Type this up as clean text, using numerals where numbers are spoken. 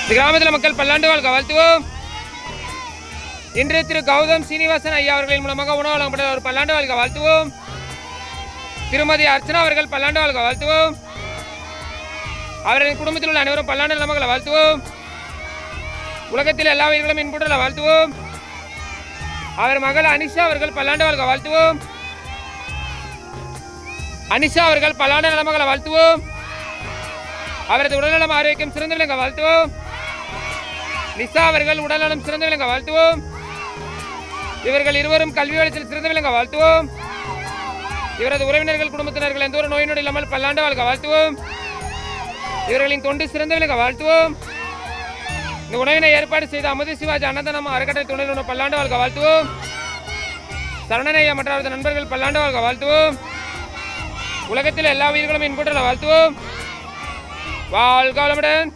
இந்த கிராமத்தில் மக்கள் பல்லாண்டு வாழ்க வாழ்த்துவோம். இன்று திரு கௌதம் சீனிவாசன் ஐயா அவர்களின் மூலமாக உணவு வழங்கப்பட்ட ஒரு பல்லாண்டு வாழ்க வாழ்த்துவோம். திருமதி அர்ச்சனா அவர்கள் பல்லாண்டு வாழ்க வாழ்த்துவோம். அவர்களின் குடும்பத்தில் உள்ள அனைவரும் பல்லாண்டு நலமகளை வாழ்த்துவோம். உலகத்தில் எல்லா உயிர்களும் இன்புற்ற வாழ்த்துவோம். அவர் மகள் அனிஷா அவர்கள் பல்லாண்டு வாழ்க வாழ்த்துவோம். அனிஷா அவர்கள் பல்லாண்டு நலமகளை வாழ்த்துவோம். அவரது உடல்நலம் ஆரோக்கியம் சிறந்து விளங்க வாழ்த்துவோம். நிஷா அவர்கள் உடல்நலம் சிறந்து விளங்க வாழ்த்துவோம். இவர்கள் இருவரும் கல்வி வளர்ச்சியில் சிறந்து விளங்க வாழ்த்துவோம். இவரது உறவினர்கள் குடும்பத்தினர்கள் எந்த ஒரு நோய் நொடி இல்லாமல் பல்லாண்டு வாழ்க வாழ்த்துவோம். இவர்களின் தொண்டு சிறந்து விளங்க வாழ்த்துவோம். இந்த உணவினை ஏற்பாடு செய்த அமுது சிவாஜி அன்னதானம் அறக்கட்டளை துணை நிறுவனம் பல்லாண்டு வாழ்க வாழ்த்துவோம். சரணனையா மற்ற அவரது நண்பர்கள் பல்லாண்டு வாழ்க வாழ்த்துவோம். உலகத்தில் எல்லா உயிர்களும் இன்புற்ற வாழ்த்துவோம். வாழ்க வளமுடன்.